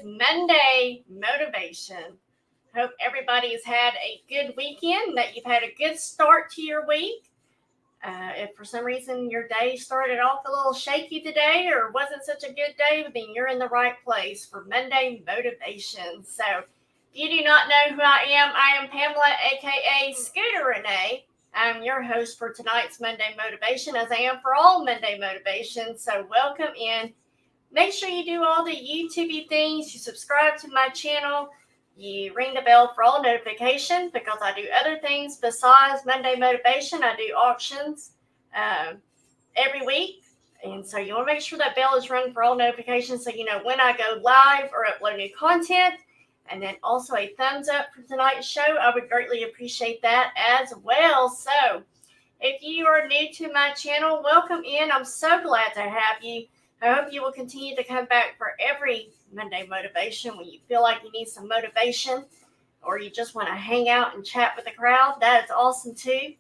Monday motivation. Hope everybody's had a good weekend, that you've had a good start to your week. If for some reason your day started off a little shaky today or wasn't such a good day, then you're in the right place for Monday motivation. So if you do not know who I am Pamela, aka Scooterrenee. I'm your host for tonight's Monday motivation, as I am for all Monday motivation. So welcome in. Make sure you do all the YouTube things. You subscribe to my channel. You ring the bell for all notifications, because I do other things besides Monday motivation. I do auctions every week. And so you want to make sure that bell is rung for all notifications so you know when I go live or upload new content. And then also a thumbs up for tonight's show. I would greatly appreciate that as well. So if you are new to my channel, welcome in. I'm so glad to have you. I hope you will continue to come back for every Monday motivation when you feel like you need some motivation, or you just want to hang out and chat with the crowd. That is awesome too.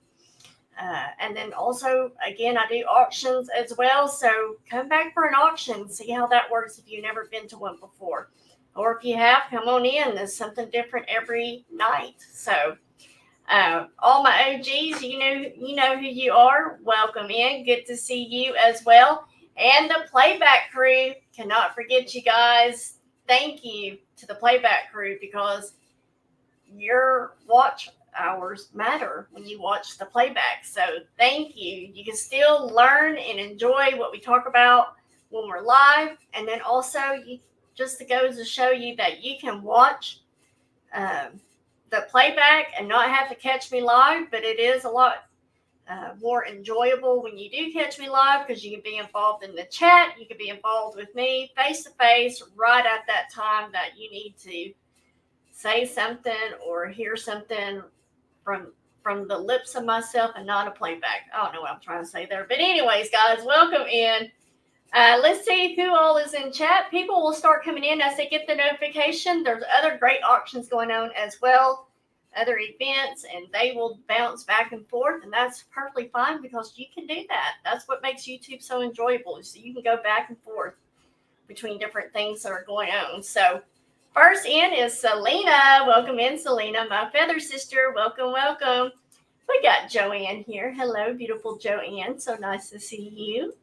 And then also, again, I do auctions as well. So come back for an auction. See how that works if you've never been to one before. Or if you have, come on in. There's something different every night. So all my OGs, you know who you are. Welcome in. Good to see you as well. And the playback crew, cannot forget you guys. Thank you to the playback crew, because your watch hours matter when you watch the playback. So thank you. You can still learn and enjoy what we talk about when we're live. And then also, just to go to show you that you can watch the playback and not have to catch me live, but it is a lot more enjoyable when you do catch me live, because you can be involved in the chat. You can be involved with me face to face right at that time that you need to say something or hear something from the lips of myself and not a playback. I don't know what I'm trying to say there. But anyways, guys, welcome in. Let's see who all is in chat. People will start coming in as they get the notification. There's other great auctions going on as well, other events, and they will bounce back and forth, and that's perfectly fine, because you can do that. That's what makes YouTube so enjoyable, so you can go back and forth between different things that are going on. So first in is Selena. Welcome in, Selena, my feather sister. Welcome, welcome. We got Joanne here. Hello, beautiful Joanne. So nice to see you.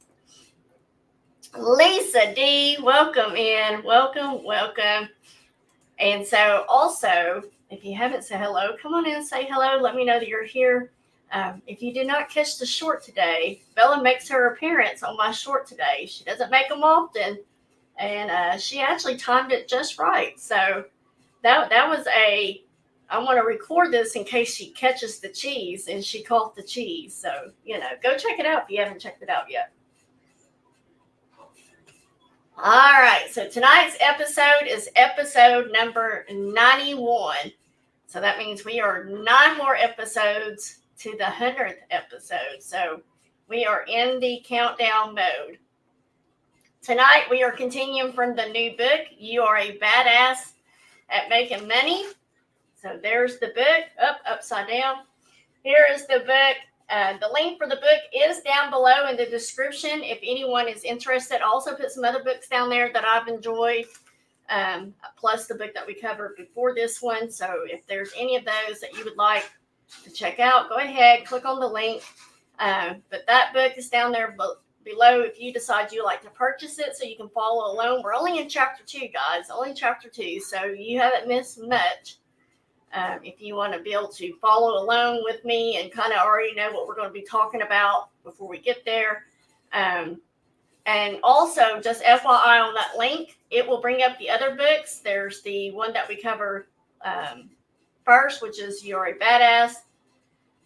Lisa D, welcome in. Welcome, welcome. And so also, if you haven't said hello, come on in and say hello. Let me know that you're here. If you did not catch the short today, Bella makes her appearance on my short today. She doesn't make them often, and she actually timed it just right. So that was I want to record this in case she catches the cheese, and she caught the cheese. So, go check it out if you haven't checked it out yet. All right, so tonight's episode is episode number 91. So that means we are 9 more episodes to the 100th episode. So we are in the countdown mode. Tonight we are continuing from the new book, You Are a Badass at Making Money. So there's the book, upside down. Here is the book. The link for the book is down below in the description if anyone is interested. I also put some other books down there that I've enjoyed, plus the book that we covered before this one. So if there's any of those that you would like to check out, go ahead, click on the link. But that book is down there below if you decide you like to purchase it so you can follow along. We're only in chapter 2, guys, only chapter 2, so you haven't missed much. If you want to be able to follow along with me and kind of already know what we're going to be talking about before we get there. And also, just FYI on that link, it will bring up the other books. There's the one that we cover first, which is You're a Badass.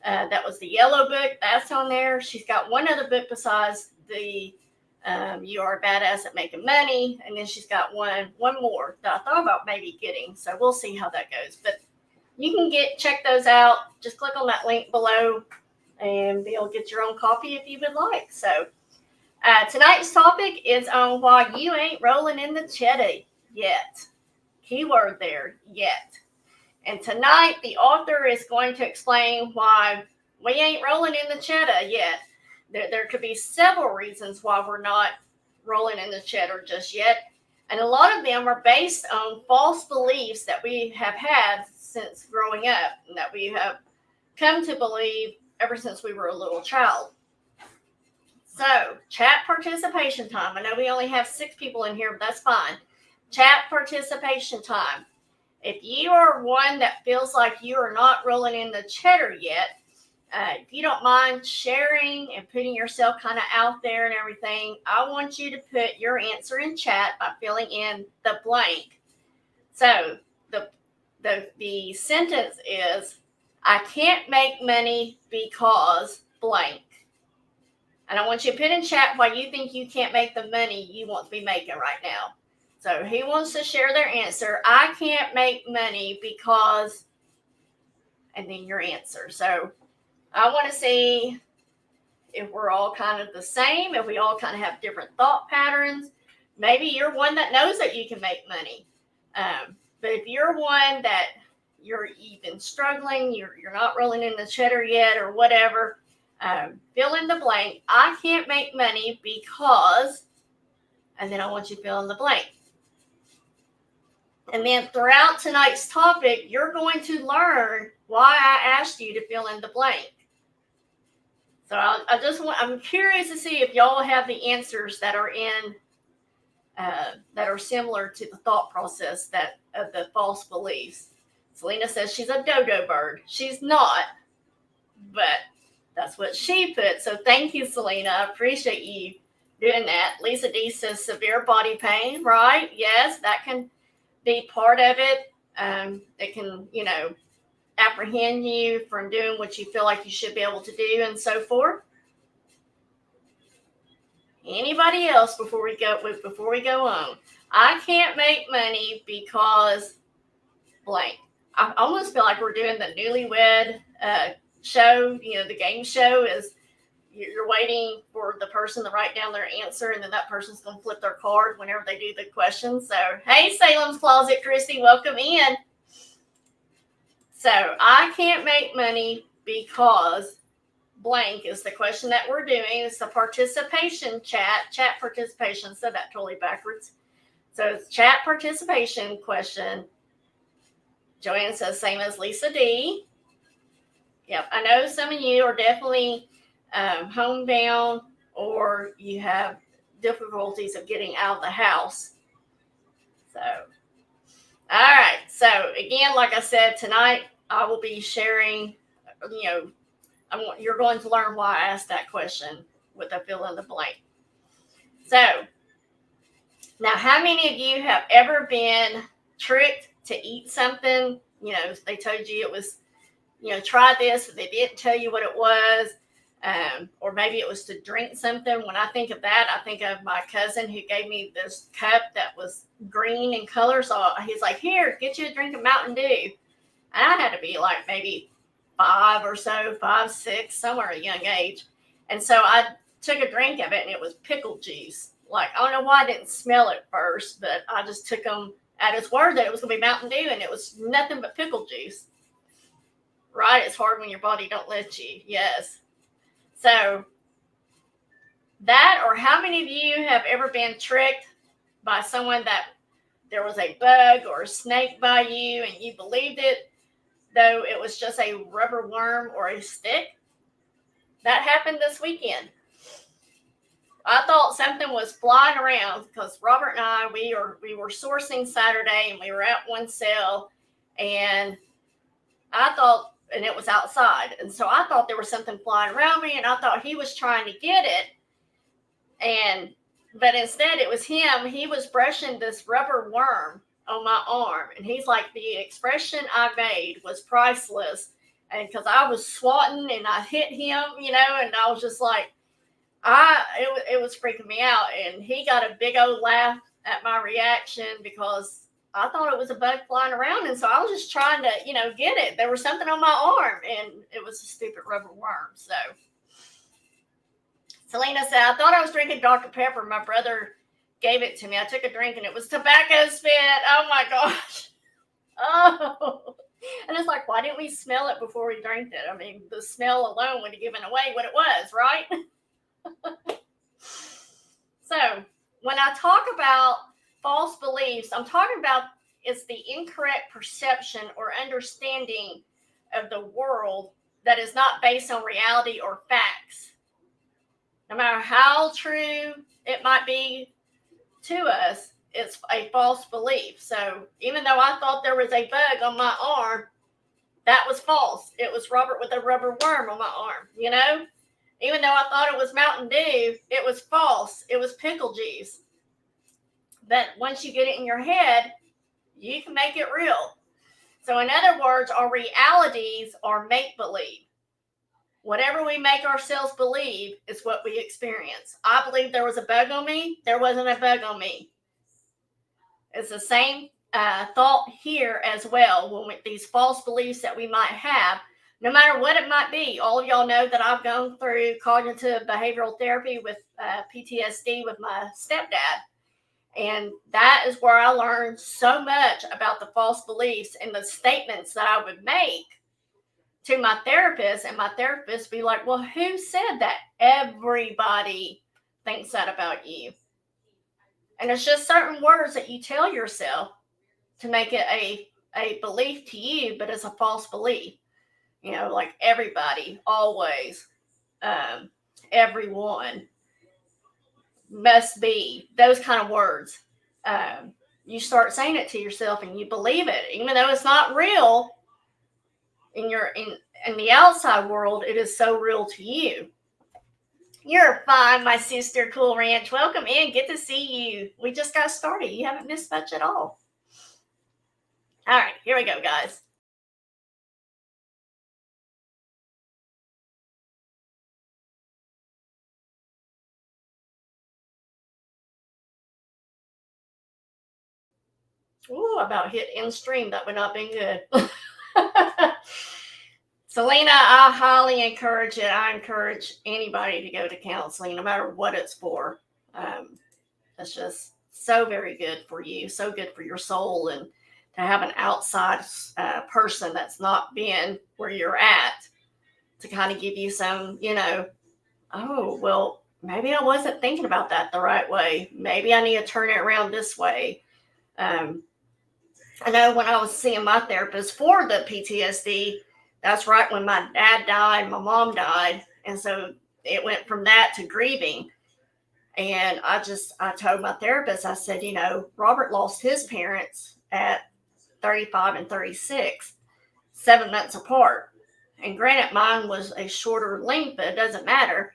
That was the yellow book. That's on there. She's got one other book besides the You Are a Badass at Making Money. And then she's got one more that I thought about maybe getting. So we'll see how that goes. But you can check those out. Just click on that link below and be able to get your own copy if you would like. So tonight's topic is on why you ain't rolling in the Cheddah yet. Keyword there, yet. And tonight the author is going to explain why we ain't rolling in the Cheddah yet. There could be several reasons why we're not rolling in the Cheddah just yet. And a lot of them are based on false beliefs that we have had since growing up and that we have come to believe ever since we were a little child. So, chat participation time. I know we only have 6 people in here, but that's fine. Chat participation time. If you are one that feels like you are not rolling in the cheddar yet, if you don't mind sharing and putting yourself kind of out there and everything, I want you to put your answer in chat by filling in the blank. So the sentence is, I can't make money because blank. And I want you to put in chat why you think you can't make the money you want to be making right now. So who wants to share their answer? I can't make money because, and then your answer. So I want to see if we're all kind of the same, if we all kind of have different thought patterns. Maybe you're one that knows that you can make money. But if you're one that you're even struggling, you're not rolling in the cheddar yet or whatever, fill in the blank. I can't make money because, and then I want you to fill in the blank. And then throughout tonight's topic, you're going to learn why I asked you to fill in the blank. So I'm curious to see if y'all have the answers that are in, that are similar to the thought process that of the false beliefs. Selena says she's a dodo bird. She's not, but that's what she put. So thank you, Selena. I appreciate you doing that. Lisa D says severe body pain, right? Yes, that can be part of it. It can, apprehend you from doing what you feel like you should be able to do and so forth. Anybody else before we go on? I can't make money because blank. I almost feel like we're doing the newlywed show. The game show is you're waiting for the person to write down their answer, and then that person's going to flip their card whenever they do the question. So, hey, Salem's Closet, Christy, welcome in. So, I can't make money because blank is the question that we're doing. It's the participation chat participation. Said that totally backwards. So, it's chat participation question. Joanne says same as Lisa D. Yep, I know some of you are definitely homebound or you have difficulties of getting out of the house. So, all right. So again, like I said, tonight I will be sharing, you're going to learn why I asked that question with a fill in the blank. So now, how many of you have ever been tricked to eat something? They told you it was, try this, but they didn't tell you what it was. Or maybe it was to drink something. When I think of that, I think of my cousin who gave me this cup that was green in color. So he's like, here, get you a drink of Mountain Dew. And I had to be like maybe 5 or so, 5, 6, somewhere at a young age. And so I took a drink of it and it was pickle juice. Like, I don't know why I didn't smell it first, but I just took him at his word that it was going to be Mountain Dew and it was nothing but pickle juice. Right? It's hard when your body don't let you. Yes. So that, or how many of you have ever been tricked by someone that there was a bug or a snake by you and you believed it, though it was just a rubber worm or a stick? That happened this weekend. I thought something was flying around because Robert and I, we were sourcing Saturday and we were at one sale and I thought, and it was outside. And so I thought there was something flying around me and I thought he was trying to get it. But instead it was him. He was brushing this rubber worm on my arm. And he's like, the expression I made was priceless. And because I was swatting and I hit him, and I was just like, it was freaking me out. And he got a big old laugh at my reaction because I thought it was a bug flying around. And so I was just trying to, get it. There was something on my arm and it was a stupid rubber worm. So Selena said, I thought I was drinking Dr. Pepper. My brother gave it to me. I took a drink and it was tobacco spit. Oh my gosh. Oh, and it's like, why didn't we smell it before we drank it? I mean, the smell alone would have given away what it was, right? So when I talk about false beliefs I'm talking about is the incorrect perception or understanding of the world that is not based on reality or facts. No matter how true it might be to us, it's a false belief. So even though I thought there was a bug on my arm, that was false. It was Robert with a rubber worm on my arm, you know? Even though I thought it was Mountain Dew, it was false. It was pickle juice. But once you get it in your head, you can make it real. So in other words, our realities are make-believe. Whatever we make ourselves believe is what we experience. I believe there was a bug on me. There wasn't a bug on me. It's the same thought here as well. When these false beliefs that we might have, no matter what it might be. All of y'all know that I've gone through cognitive behavioral therapy with PTSD with my stepdad. And that is where I learned so much about the false beliefs and the statements that I would make to my therapist. And my therapist be like, well, who said that? Everybody thinks that about you. And it's just certain words that you tell yourself to make it a belief to you, but it's a false belief. You know, like everybody, always, everyone, must be, those kind of words. You start saying it to yourself and you believe it, even though it's not real in the outside world. It is so real to you. You're fine, my sister, Cool Ranch. Welcome in. Good to see you. We just got started. You haven't missed much at all. All right, here we go, guys. Ooh, about hit end stream. That would not be good. Selena, I highly encourage it. I encourage anybody to go to counseling, no matter what it's for. It's just so very good for you, so good for your soul, and to have an outside person that's not been where you're at to kind of give you some, oh, well, maybe I wasn't thinking about that the right way. Maybe I need to turn it around this way. I know when I was seeing my therapist for the PTSD, that's right when my dad died, my mom died. And so it went from that to grieving. And I told my therapist, I said, Robert lost his parents at 35 and 36, 7 months apart. And granted, mine was a shorter length, but it doesn't matter.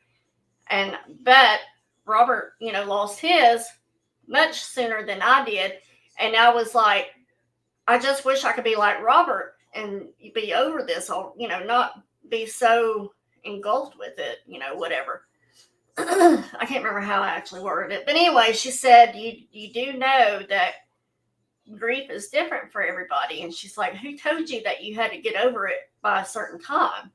But Robert, lost his much sooner than I did. And I was like, I just wish I could be like Robert and be over this, or, not be so engulfed with it, whatever. I can't remember how I actually worded it. But anyway, she said, you do know that grief is different for everybody. And she's like, who told you that you had to get over it by a certain time?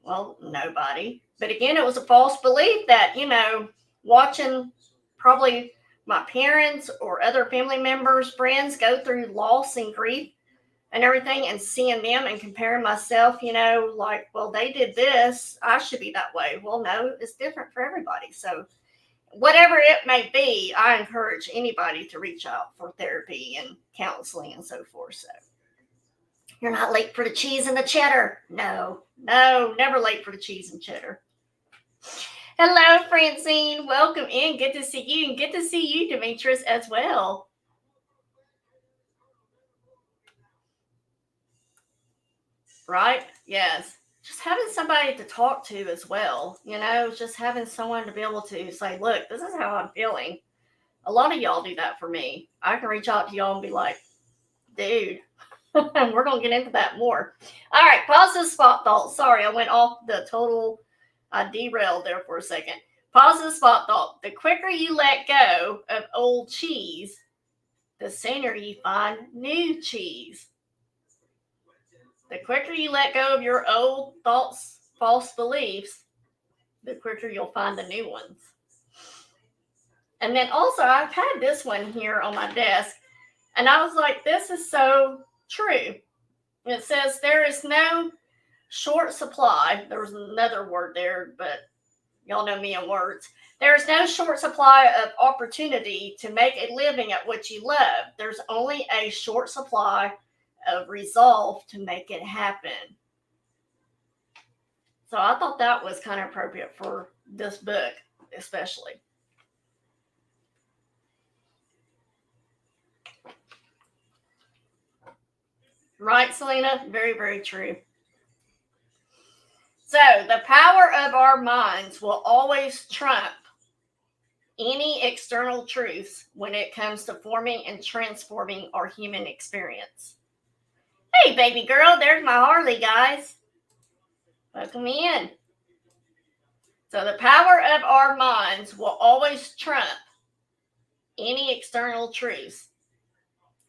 Well, nobody. But again, it was a false belief that, watching probably my parents or other family members, friends go through loss and grief and everything, and seeing them and comparing myself, like, well, they did this, I should be that way. Well, no, it's different for everybody. So whatever it may be, I encourage anybody to reach out for therapy and counseling and so forth. So you're not late for the cheese and the cheddar. No, never late for the cheese and cheddar. Hello, Francine. Welcome in. Good to see you. And good to see you, Demetrius, as well. Right? Yes. Just having somebody to talk to as well. Just having someone to be able to say, look, this is how I'm feeling. A lot of y'all do that for me. I can reach out to y'all and be like, dude, we're going to get into that more. All right. Positive spot thought. Sorry, I went off the total. I derailed there for a second. Positive spot thought. The quicker you let go of old cheese, the sooner you find new cheese. The quicker you let go of your old thoughts, false beliefs, the quicker you'll find the new ones. And then also, I've had this one here on my desk, and I was like, this is so true. It says there is no short supply. There was another word there, but Y'all know me in words. There is no short supply of opportunity to make a living at what you love. There's only a short supply of resolve to make it happen. So I thought that was kind of appropriate for this book, especially. Right, Selena? Very, very true. So the power of our minds will always trump any external truths when it comes to forming and transforming our human experience. Hey, baby girl, there's my Harley, guys. Welcome in. So the power of our minds will always trump any external truths,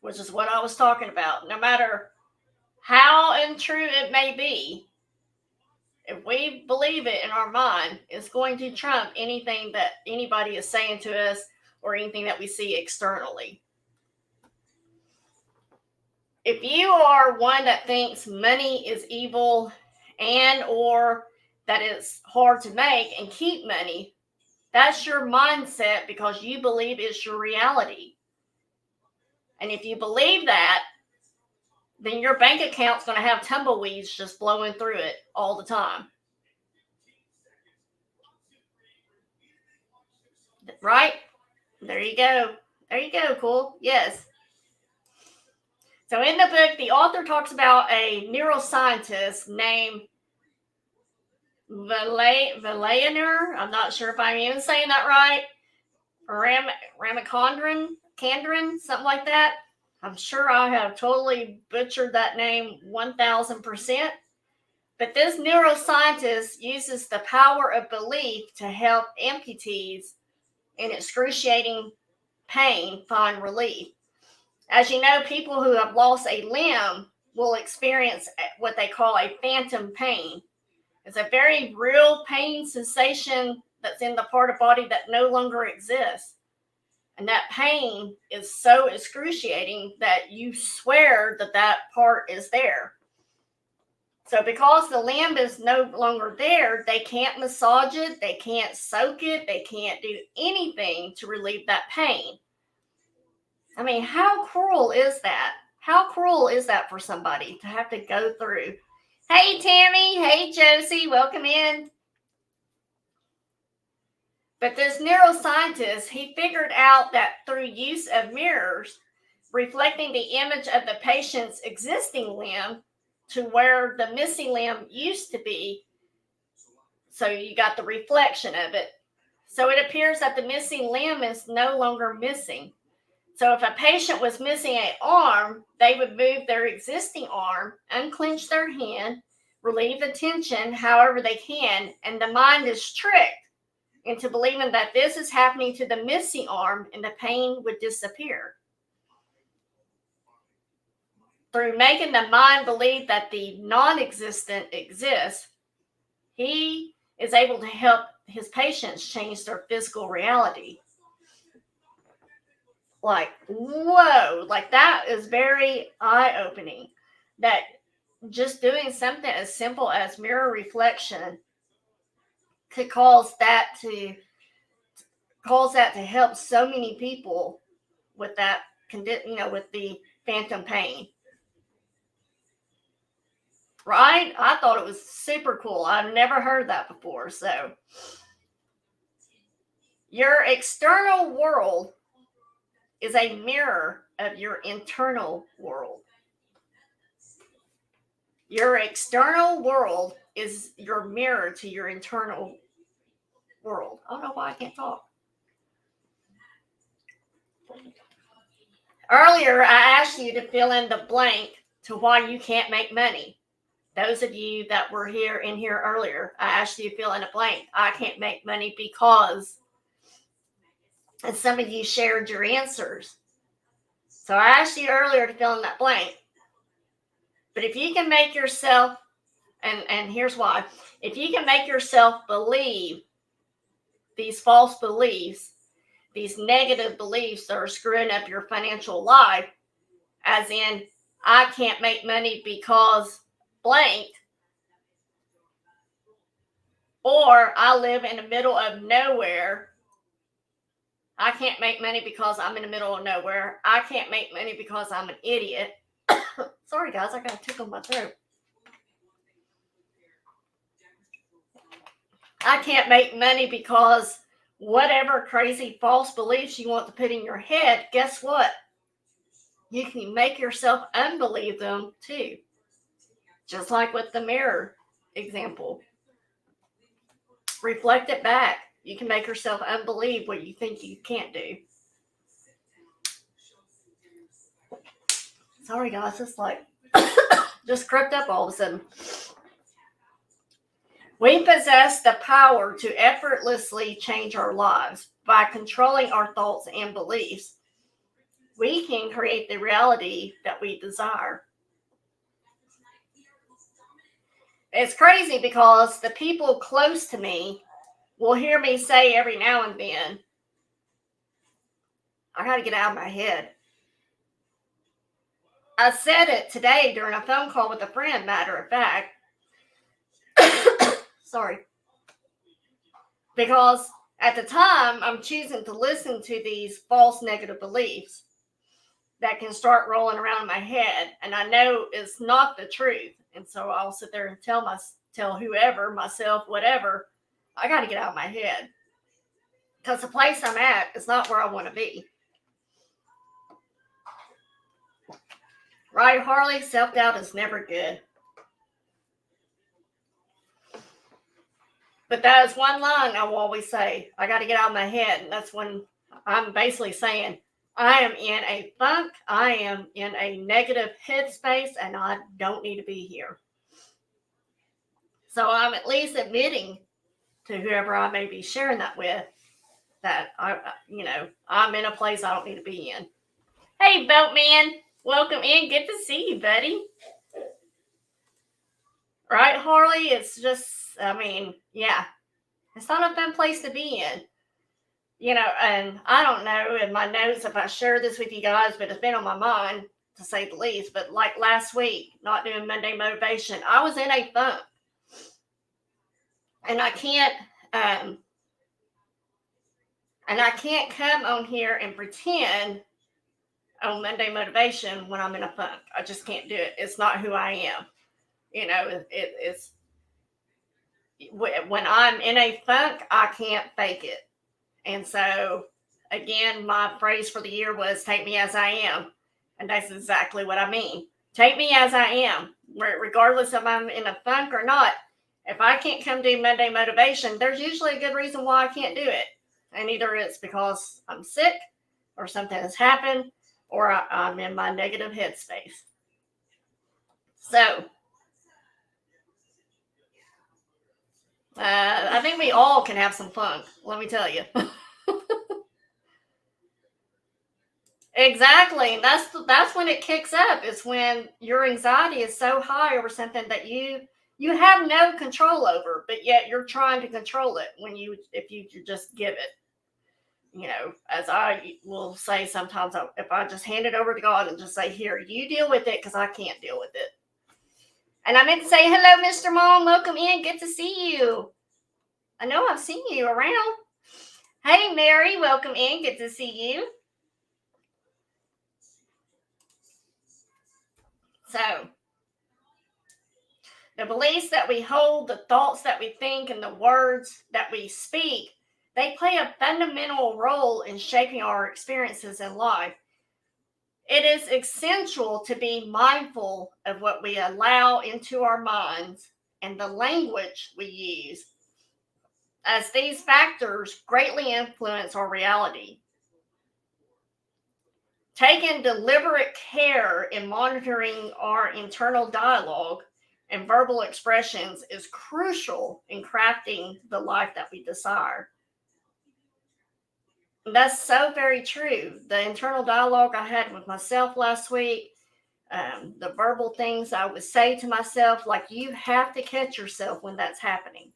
which is what I was talking about. No matter how untrue it may be, if we believe it in our mind, it's going to trump anything that anybody is saying to us or anything that we see externally. If you are one that thinks money is evil and or that it's hard to make and keep money, that's your mindset because you believe it's your reality. And if you believe that, then your bank account's going to have tumbleweeds just blowing through it all the time. Right? There you go. There you go, cool. Yes. So in the book, the author talks about a neuroscientist named Valainer. I'm not sure if I'm even saying that right. Ramachandran, something like that. I'm sure I have totally butchered that name 1000%. But this neuroscientist uses the power of belief to help amputees in excruciating pain find relief. As you know, people who have lost a limb will experience what they call a phantom pain. It's a very real pain sensation that's in the part of body that no longer exists. And that pain is so excruciating that you swear that that part is there. So because the limb is no longer there, they can't massage it, they can't soak it, they can't do anything to relieve that pain. I mean, how cruel is that? How cruel is that for somebody to have to go through? Hey, Tammy. Hey, Josie. Welcome in. But this neuroscientist, he figured out that through use of mirrors, reflecting the image of the patient's existing limb to where the missing limb used to be, so you got the reflection of it. So it appears that the missing limb is no longer missing. So if a patient was missing an arm, they would move their existing arm, unclench their hand, relieve the tension however they can, and the mind is tricked into believing that this is happening to the missing arm and the pain would disappear. Through making the mind believe that the non-existent exists, he is able to help his patients change their physical reality. Like, whoa, like that is very eye-opening. That just doing something as simple as mirror reflection could cause that to help so many people with that condition, with the phantom pain. Right? I thought it was super cool. I've never heard that before. So your external world is a mirror of your internal world. Your external world is your mirror to your internal world. I don't know why I can't talk. Earlier, I asked you to fill in the blank to why you can't make money. Those of you that were in here earlier, I asked you to fill in a blank. I can't make money because, and some of you shared your answers. So I asked you earlier to fill in that blank. But if you can make yourself, and here's why, if you can make yourself believe these false beliefs, these negative beliefs that are screwing up your financial life, as in, I can't make money because blank, or Or I live in the middle of nowhere. I can't make money because I'm in the middle of nowhere. I can't make money because I'm an idiot. Sorry, guys, I got a tickle in my throat. I can't make money because whatever crazy false beliefs you want to put in your head, guess what? You can make yourself unbelieve them too. Just like with the mirror example. Reflect it back. You can make yourself unbelieve what you think you can't do. Sorry, guys, it's like just crept up all of a sudden. We possess the power to effortlessly change our lives by controlling our thoughts and beliefs. We can create the reality that we desire. It's crazy because the people close to me will hear me say every now and then, I got to get out of my head. I said it today during a phone call with a friend, matter of fact. Sorry. Because at the time, I'm choosing to listen to these false negative beliefs that can start rolling around in my head. And I know it's not the truth. And so I'll sit there and tell whoever, myself, whatever, I got to get out of my head. Because the place I'm at is not where I want to be. Right, Harley? Self-doubt is never good. But that is one line I will always say. I got to get out of my head. And that's when I'm basically saying, I am in a funk. I am in a negative headspace, and I don't need to be here. So I'm at least admitting to whoever I may be sharing that with that I'm in a place I don't need to be in. Hey, Boatman, welcome in. Good to see you, buddy. Right, Harley? It's just, yeah, it's not a fun place to be in. And I don't know in my notes if I share this with you guys, but it's been on my mind to say the least. But like last week, not doing Monday motivation, I was in a funk. And I can't come on here and pretend on Monday motivation when I'm in a funk. I just can't do it. It's not who I am. It's when I'm in a funk, I can't fake it. And so, again, my phrase for the year was take me as I am. And that's exactly what I mean. Take me as I am, regardless if I'm in a funk or not. If I can't come do Monday motivation, there's usually a good reason why I can't do it. And either it's because I'm sick or something has happened or I'm in my negative headspace. So, I think we all can have some fun, let me tell you. Exactly. And that's when it kicks up. It's when your anxiety is so high over something that you have no control over, but yet you're trying to control it if you just give it. As I will say sometimes, if I just hand it over to God and just say, here, you deal with it because I can't deal with it. And I meant to say, hello, Mr. Mom. Welcome in. Good to see you. I know I've seen you around. Hey, Mary. Welcome in. Good to see you. So, the beliefs that we hold, the thoughts that we think, and the words that we speak, they play a fundamental role in shaping our experiences in life. It is essential to be mindful of what we allow into our minds and the language we use, as these factors greatly influence our reality. Taking deliberate care in monitoring our internal dialogue and verbal expressions is crucial in crafting the life that we desire. And that's so very true. The internal dialogue I had with myself last week, the verbal things I would say to myself, like you have to catch yourself when that's happening.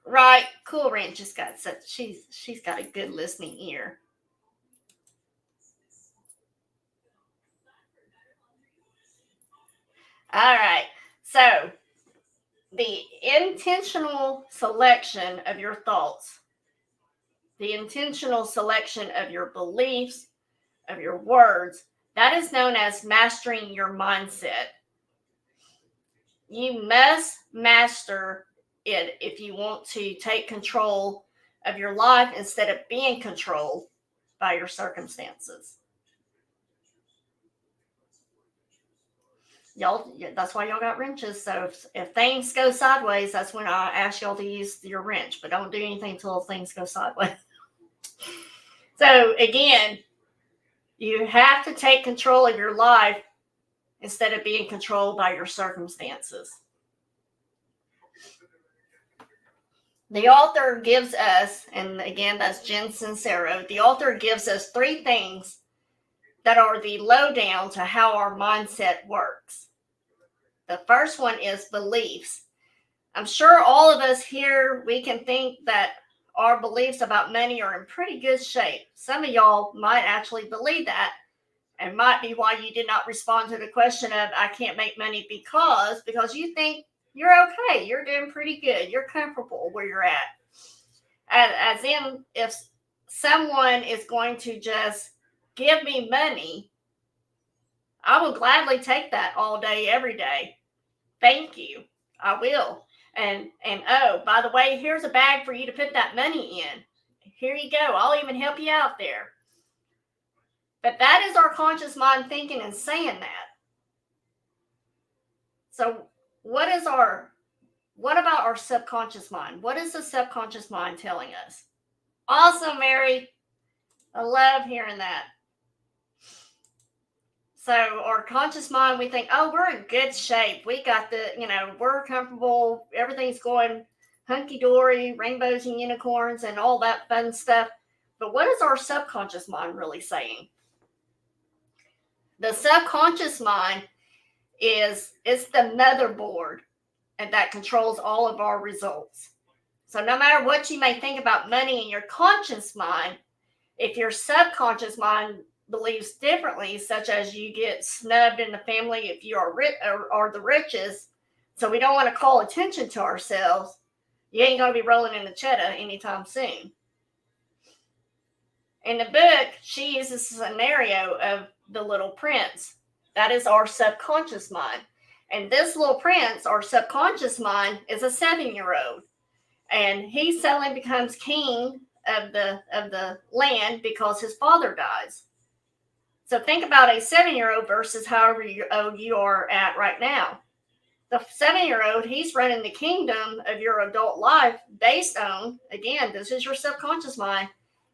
Right, Cool Ranch just got such. She's got a good listening ear. All right, so the intentional selection of your thoughts, the intentional selection of your beliefs, of your words, that is known as mastering your mindset. You must master it if you want to take control of your life instead of being controlled by your circumstances. Y'all, that's why y'all got wrenches. So if things go sideways, that's when I ask y'all to use your wrench, but don't do anything until things go sideways. So again, you have to take control of your life instead of being controlled by your circumstances. The author gives us, and again, that's Jen Sincero, the author gives us 3 things that are the lowdown to how our mindset works. The first one is beliefs. I'm sure all of us here, we can think that our beliefs about money are in pretty good shape. Some of y'all might actually believe that, and might be why you did not respond to the question of I can't make money because you think you're okay, you're doing pretty good, you're comfortable where you're at. As in, if someone is going to just give me money, I will gladly take that all day, every day. Thank you. I will. And oh, by the way, here's a bag for you to put that money in. Here you go. I'll even help you out there. But that is our conscious mind thinking and saying that. So what about our subconscious mind? What is the subconscious mind telling us? Awesome, Mary. I love hearing that. So our conscious mind, we think, oh, we're in good shape. We got we're comfortable. Everything's going hunky-dory, rainbows and unicorns and all that fun stuff. But what is our subconscious mind really saying? The subconscious mind is the motherboard and that controls all of our results. So no matter what you may think about money in your conscious mind, if your subconscious mind believes differently, such as you get snubbed in the family if you are the richest, so we don't want to call attention to ourselves, you ain't going to be rolling in the Cheddah anytime soon. In the book, she uses a scenario of the little prince. That is our subconscious mind. And this little prince, our subconscious mind, is a 7-year-old. And he suddenly becomes king of the land because his father dies. So think about a 7-year-old versus however old you are at right now. The 7-year-old, he's running the kingdom of your adult life based on, again, this is your subconscious mind.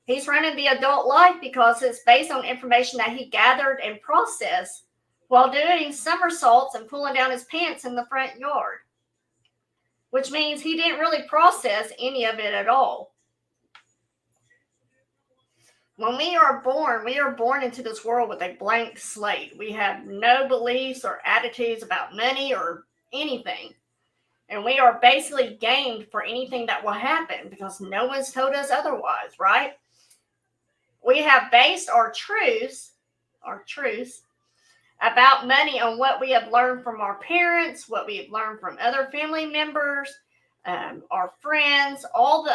He's running the adult life because it's based on information that he gathered and processed while doing somersaults and pulling down his pants in the front yard, which means he didn't really process any of it at all. When we are born into this world with a blank slate. We have no beliefs or attitudes about money or anything. And we are basically gamed for anything that will happen because no one's told us otherwise, right? We have based our truths about money on what we have learned from our parents, what we have learned from other family members, our friends, all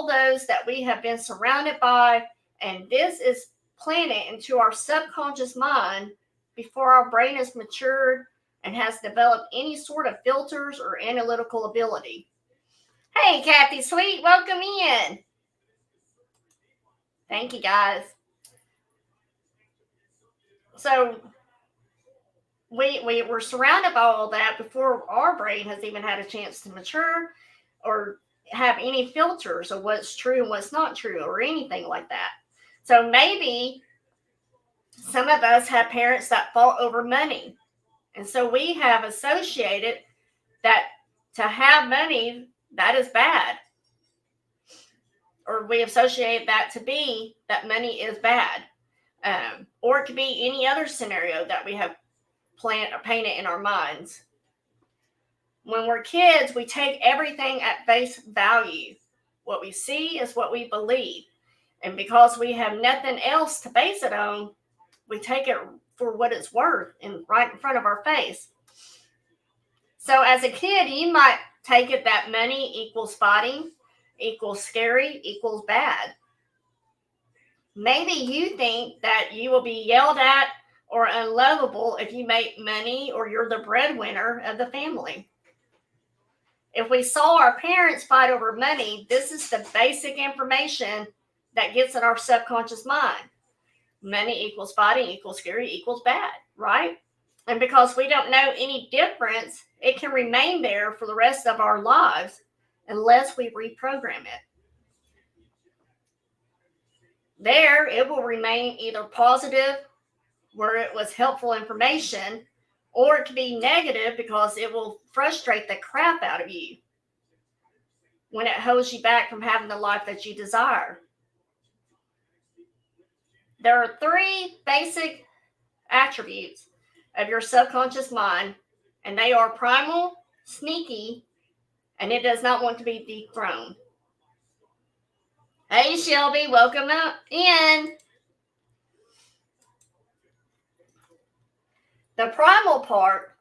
those that we have been surrounded by. And this is planted into our subconscious mind before our brain is matured and has developed any sort of filters or analytical ability. Hey, Kathy Sweet, welcome in. Thank you, guys. So we're surrounded by all that before our brain has even had a chance to mature or have any filters of what's true and what's not true or anything like that. So maybe some of us have parents that fought over money. And so we have associated that to have money, that is bad. Or we associate that to be that money is bad. Or it could be any other scenario that we have painted in our minds. When we're kids, we take everything at face value. What we see is what we believe. And because we have nothing else to base it on, we take it for what it's worth right in front of our face. So as a kid, you might take it that money equals spotting, equals scary, equals bad. Maybe you think that you will be yelled at or unlovable if you make money or you're the breadwinner of the family. If we saw our parents fight over money, this is the basic information that gets in our subconscious mind. Money equals fighting, equals scary, equals bad, right? And because we don't know any difference, it can remain there for the rest of our lives unless we reprogram it. There, it will remain either positive, where it was helpful information, or it can be negative because it will frustrate the crap out of you when it holds you back from having the life that you desire. There are 3 basic attributes of your subconscious mind, and they are primal, sneaky, and it does not want to be dethroned. Hey, Shelby, welcome in. The primal part,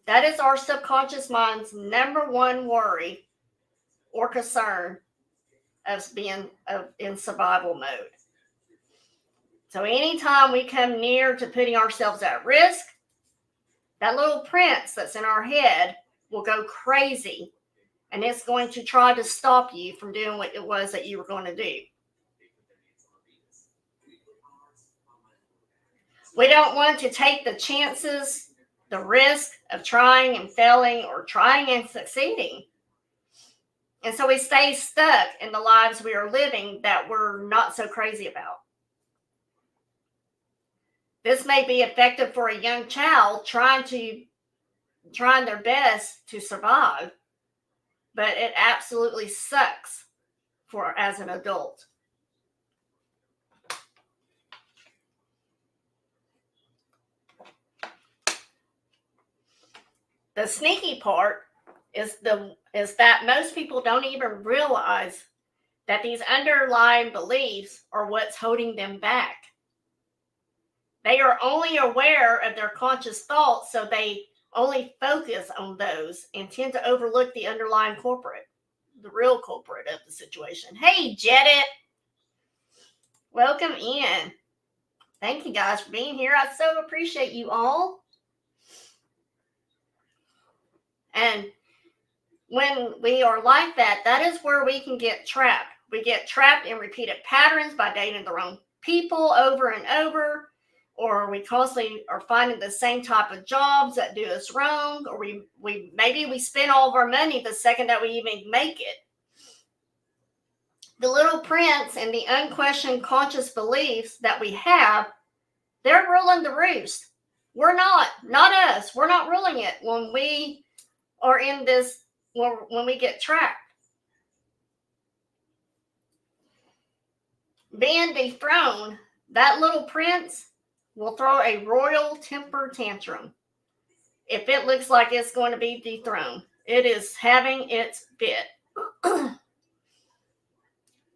that is our subconscious mind's number one worry or concern of being in survival mode. So anytime we come near to putting ourselves at risk, that little prince that's in our head will go crazy, and it's going to try to stop you from doing what it was that you were going to do. We don't want to take the chances, the risk of trying and failing or trying and succeeding. And so we stay stuck in the lives we are living that we're not so crazy about. This may be effective for a young child trying their best to survive, but it absolutely sucks as an adult. The sneaky part is that most people don't even realize that these underlying beliefs are what's holding them back. They are only aware of their conscious thoughts, so they only focus on those and tend to overlook the underlying culprit, the real culprit of the situation. Hey, Cheddah, welcome in. Thank you guys for being here. I so appreciate you all. And when we are like that, that is where we can get trapped. We get trapped in repeated patterns by dating the wrong people over and over, or we constantly are finding the same type of jobs that do us wrong, or maybe we spend all of our money the second that we even make it. The little prince and the unquestioned conscious beliefs that we have, they're ruling the roost. We're not us. We're not ruling it when we are in this, when we get trapped. Being dethroned, that little prince will throw a royal temper tantrum if it looks like it's going to be dethroned. It is having its bit.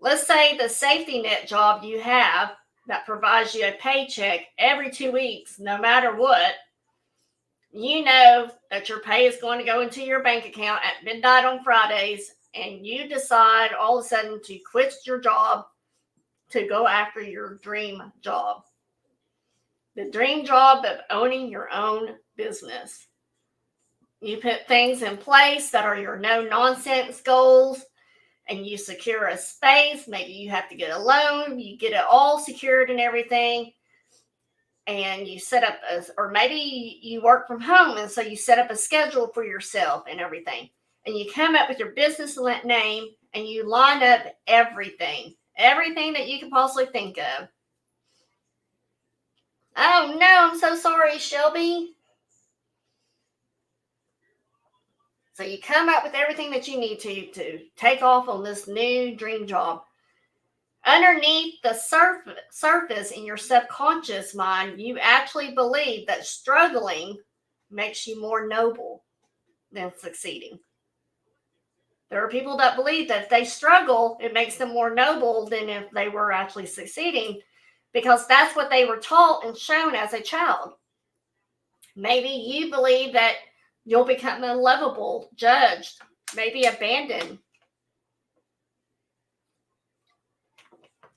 Let's say the safety net job you have that provides you a paycheck every 2 weeks, no matter what, you know that your pay is going to go into your bank account at midnight on Fridays, and you decide all of a sudden to quit your job to go after your dream job. The dream job of owning your own business. You put things in place that are your no-nonsense goals, and you secure a space. Maybe you have to get a loan. You get it all secured and everything. And you set up, or maybe you work from home, and so you set up a schedule for yourself and everything. And you come up with your business name, and you line up everything that you can possibly think of. Oh no, I'm so sorry, Shelby. So you come up with everything that you need to take off on this new dream job. Underneath the surface in your subconscious mind, you actually believe that struggling makes you more noble than succeeding. There are people that believe that if they struggle, it makes them more noble than if they were actually succeeding, because that's what they were taught and shown as a child. Maybe you believe that you'll become unlovable, judged, maybe abandoned.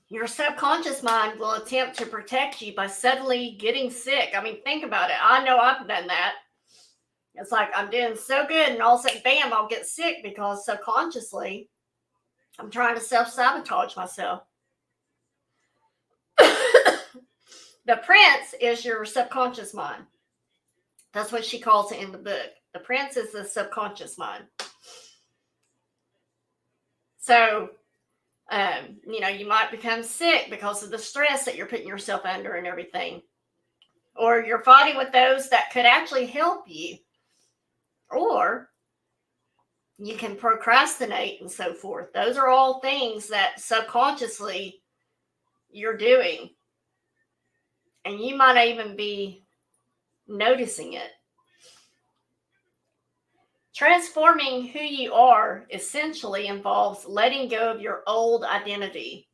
Your subconscious mind will attempt to protect you by suddenly getting sick. I mean, think about it. I know I've done that. It's like I'm doing so good, and all of a sudden, bam, I'll get sick because subconsciously I'm trying to self-sabotage myself. The prince is your subconscious mind. That's what she calls it in the book. The prince is the subconscious mind. So, you might become sick because of the stress that you're putting yourself under and everything. Or you're fighting with those that could actually help you. Or you can procrastinate and so forth. Those are all things that subconsciously you're doing. And you might even be noticing it. Transforming who you are essentially involves letting go of your old identity,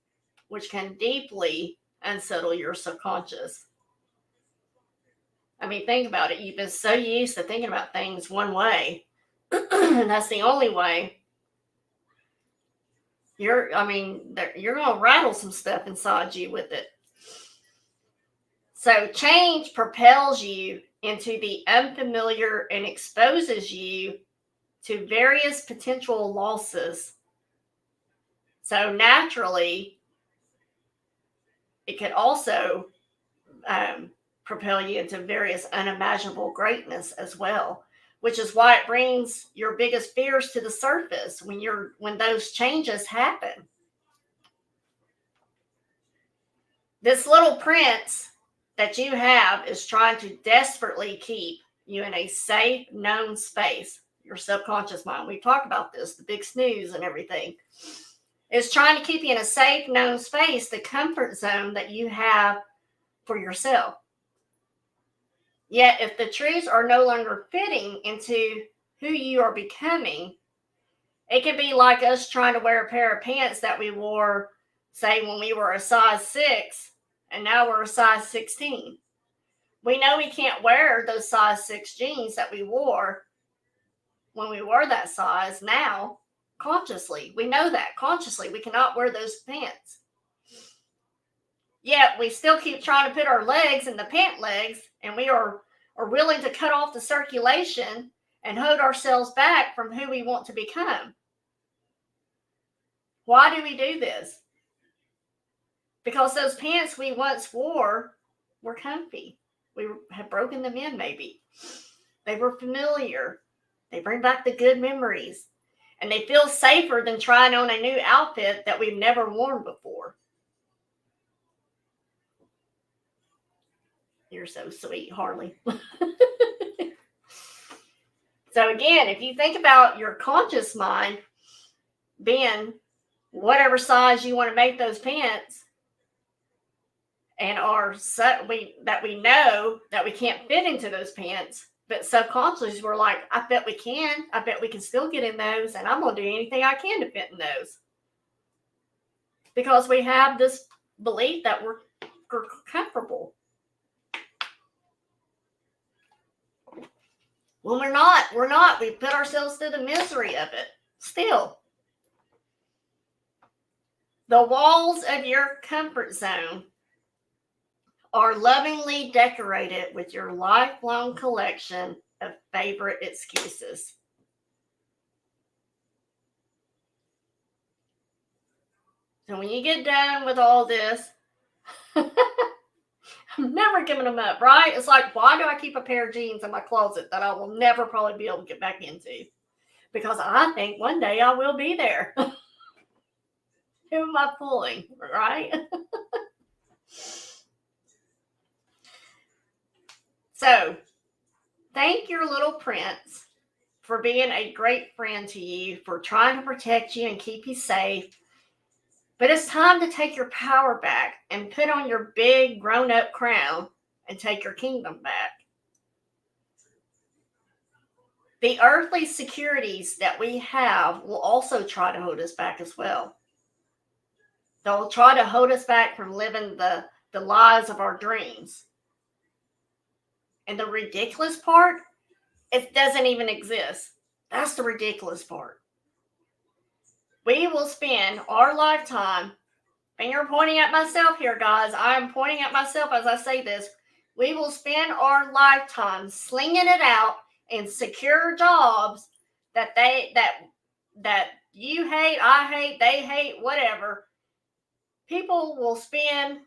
which can deeply unsettle your subconscious. I mean, think about it. You've been so used to thinking about things one way, and that's the only way. You're going to rattle some stuff inside you with it. So change propels you into the unfamiliar and exposes you to various potential losses. So naturally, it could also propel you into various unimaginable greatness as well, which is why it brings your biggest fears to the surface when those changes happen. This little prince that you have is trying to desperately keep you in a safe, known space. Your subconscious mind. We talked about this, the big snooze and everything. It's trying to keep you in a safe, known space, the comfort zone that you have for yourself. Yet, if the truths are no longer fitting into who you are becoming, it can be like us trying to wear a pair of pants that we wore, say, when we were a size 6, and now we're a size 16. We know we can't wear those size 6 jeans that we wore when we were that size now, consciously. We know that consciously. We cannot wear those pants. Yet we still keep trying to put our legs in the pant legs, and we are willing to cut off the circulation and hold ourselves back from who we want to become. Why do we do this? Because those pants we once wore were comfy. We had broken them in, maybe. They were familiar. They bring back the good memories. And they feel safer than trying on a new outfit that we've never worn before. You're so sweet, Harley. So again, if you think about your conscious mind being whatever size you want to make those pants, and that we know that we can't fit into those pants, but subconsciously we're like, I bet we can. I bet we can still get in those, and I'm going to do anything I can to fit in those. Because we have this belief that we're comfortable. Well, we're not. We put ourselves through the misery of it. Still. The walls of your comfort zone are lovingly decorated with your lifelong collection of favorite excuses. So when you get done with all this, I'm never giving them up, right? It's like, why do I keep a pair of jeans in my closet that I will never probably be able to get back into? Because I think one day I will be there. Who am I fooling, right? So, thank your little prince for being a great friend to you, for trying to protect you and keep you safe. But it's time to take your power back and put on your big grown-up crown and take your kingdom back. The earthly securities that we have will also try to hold us back as well. They'll try to hold us back from living the lives of our dreams. And the ridiculous part, it doesn't even exist. That's the ridiculous part. We will spend our lifetime, finger pointing at myself here, guys. I am pointing at myself as I say this. We will spend our lifetime slinging it out in secure jobs that you hate, I hate, they hate, whatever. People will spend,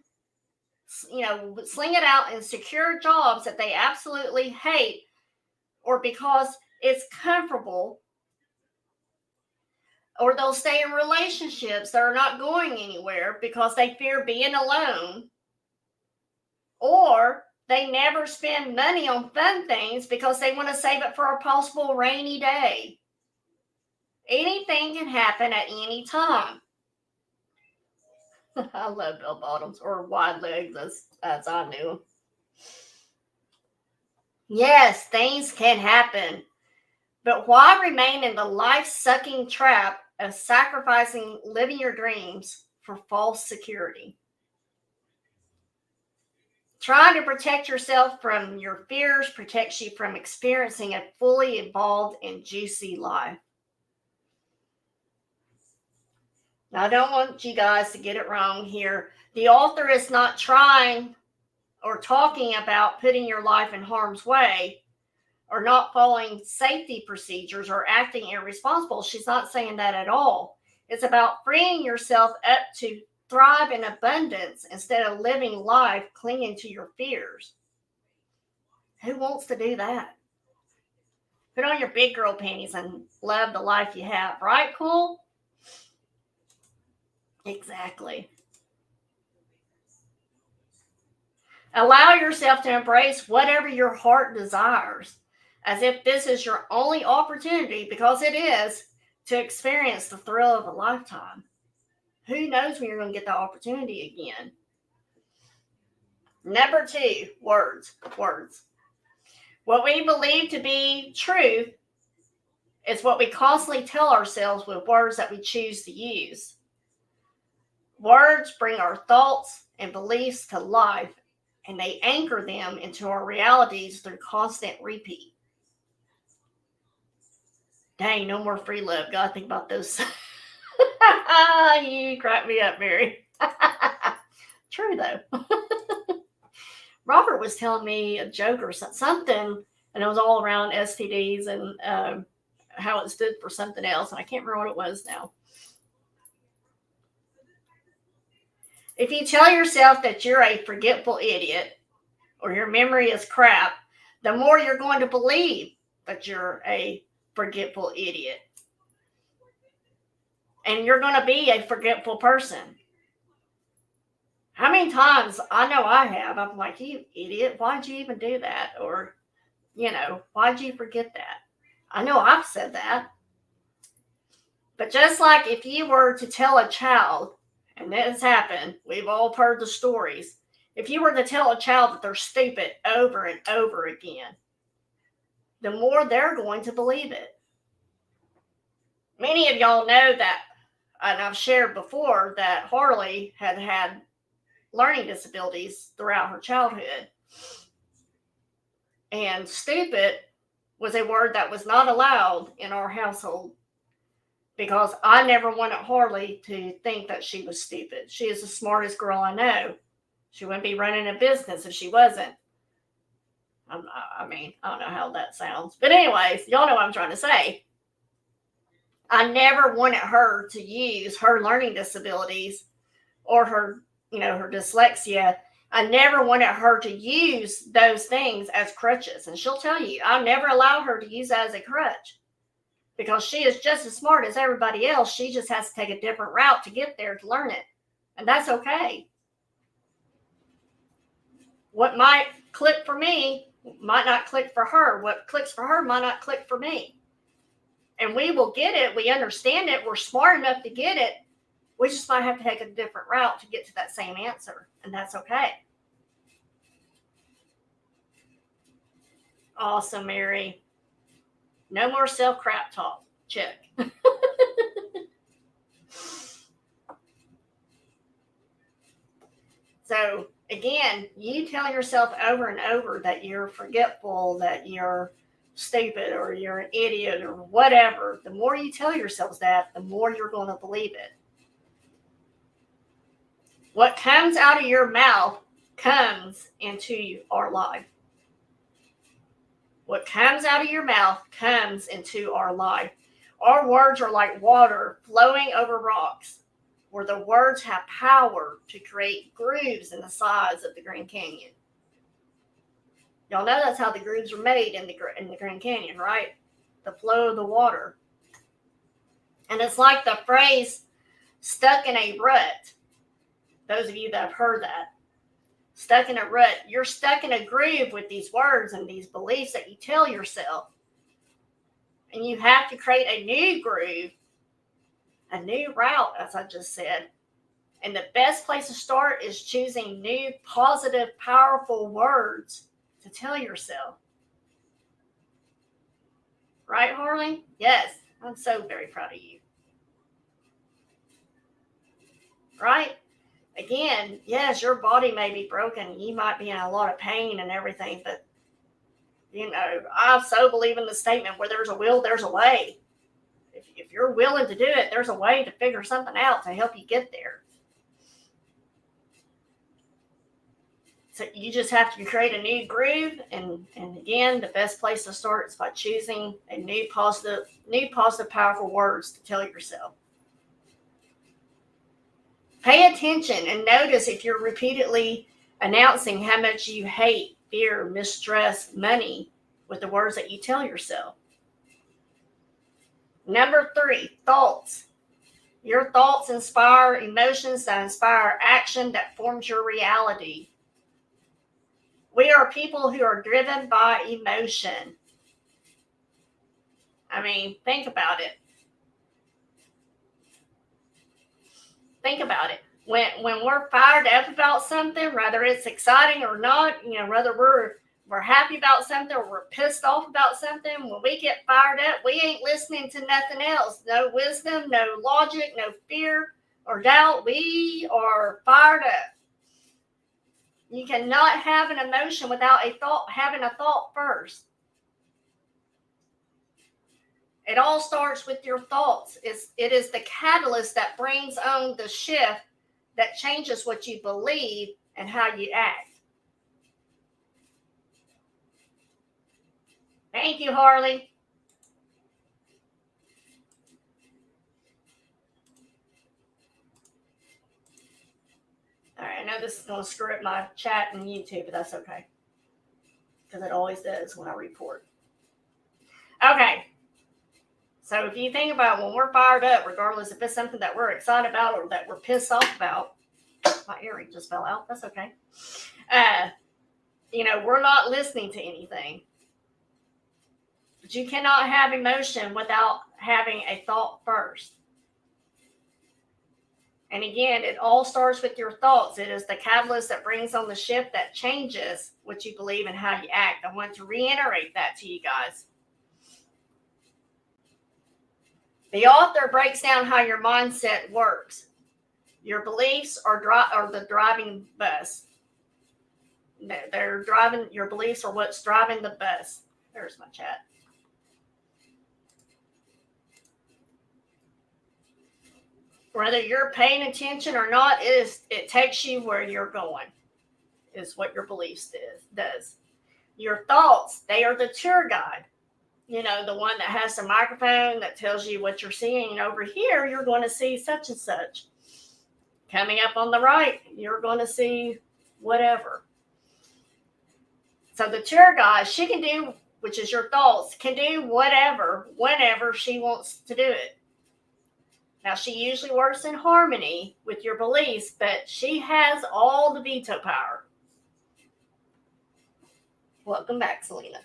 sling it out in secure jobs that they absolutely hate, or because it's comfortable, or they'll stay in relationships that are not going anywhere because they fear being alone, or they never spend money on fun things because they want to save it for a possible rainy day. Anything can happen at any time. I love bell bottoms, or wide legs as I knew. Yes, things can happen. But why remain in the life-sucking trap of sacrificing living your dreams for false security? Trying to protect yourself from your fears protects you from experiencing a fully evolved and juicy life. Now, I don't want you guys to get it wrong here. The author is not trying or talking about putting your life in harm's way or not following safety procedures or acting irresponsible. She's not saying that at all. It's about freeing yourself up to thrive in abundance instead of living life clinging to your fears. Who wants to do that? Put on your big girl panties and love the life you have, right? Cool? Exactly. Allow yourself to embrace whatever your heart desires, as if this is your only opportunity, because it is, to experience the thrill of a lifetime. Who knows when you're going to get that opportunity again? Number 2, words. What we believe to be truth is what we constantly tell ourselves with words that we choose to use. Words bring our thoughts and beliefs to life, and they anchor them into our realities through constant repeat. Dang, no more free love. Gotta think about those. You crack me up, Mary. True, though. Robert was telling me a joke or something, and it was all around STDs and how it stood for something else, and I can't remember what it was now. If you tell yourself that you're a forgetful idiot or your memory is crap, the more you're going to believe that you're a forgetful idiot. And you're going to be a forgetful person. How many times, I know I have, I'm like, you idiot, why'd you even do that? Or, why'd you forget that? I know I've said that. But just like if you were to tell a child, and this happened, we've all heard the stories, if you were to tell a child that they're stupid over and over again, the more they're going to believe it. Many of y'all know that, and I've shared before, that Harley had learning disabilities throughout her childhood. And stupid was a word that was not allowed in our household, because I never wanted Harley to think that she was stupid. She is the smartest girl I know. She wouldn't be running a business if she wasn't. I don't know how that sounds. But anyways, y'all know what I'm trying to say. I never wanted her to use her learning disabilities or her dyslexia. I never wanted her to use those things as crutches. And she'll tell you, I never allowed her to use that as a crutch, because she is just as smart as everybody else. She just has to take a different route to get there to learn it. And that's okay. What might click for me might not click for her. What clicks for her might not click for me. And we will get it. We understand it. We're smart enough to get it. We just might have to take a different route to get to that same answer. And that's okay. Awesome, Mary. No more self-crap talk. Check. So, again, you telling yourself over and over that you're forgetful, that you're stupid or you're an idiot or whatever, the more you tell yourselves that, the more you're going to believe it. What comes out of your mouth comes into our life. What comes out of your mouth comes into our life. Our words are like water flowing over rocks, where the words have power to create grooves in the sides of the Grand Canyon. Y'all know that's how the grooves are made in the Grand Canyon, right? The flow of the water. And it's like the phrase, stuck in a rut. Those of you that have heard that. Stuck in a rut. You're stuck in a groove with these words and these beliefs that you tell yourself. And you have to create a new groove, a new route, as I just said. And the best place to start is choosing new, positive, powerful words to tell yourself. Right, Harley? Yes, I'm so very proud of you. Right? Again, yes, your body may be broken. You might be in a lot of pain and everything, but, I so believe in the statement, where there's a will, there's a way. If you're willing to do it, there's a way to figure something out to help you get there. So you just have to create a new groove. And again, the best place to start is by choosing a new positive, powerful words to tell yourself. Pay attention and notice if you're repeatedly announcing how much you hate, fear, mistrust, money with the words that you tell yourself. Number 3, thoughts. Your thoughts inspire emotions that inspire action that forms your reality. We are people who are driven by emotion. I mean, think about it. Think about it. When we're fired up about something, whether it's exciting or not, whether we're happy about something or we're pissed off about something, when we get fired up, we ain't listening to nothing else. No wisdom, no logic, no fear or doubt. We are fired up. You cannot have an emotion without having a thought first. It all starts with your thoughts. It is the catalyst that brings on the shift that changes what you believe and how you act. Thank you, Harley. All right, I know this is going to screw up my chat and YouTube, but that's okay. Because it always does when I report. Okay. So if you think about when we're fired up, regardless if it's something that we're excited about or that we're pissed off about, my earring just fell out. That's okay. We're not listening to anything. But you cannot have emotion without having a thought first. And again, it all starts with your thoughts. It is the catalyst that brings on the shift that changes what you believe and how you act. I want to reiterate that to you guys. The author breaks down how your mindset works. Your beliefs are the driving bus. They're driving, your beliefs are what's driving the bus. There's my chat. Whether you're paying attention or not, it takes you where you're going, is what your beliefs does. Your thoughts, they are the tour guide. The one that has the microphone that tells you what you're seeing. And over here, you're going to see such and such. Coming up on the right, you're going to see whatever. So the tour guide, she can do, which is your thoughts, can do whatever, whenever she wants to do it. Now, she usually works in harmony with your beliefs, but she has all the veto power. Welcome back, Selena.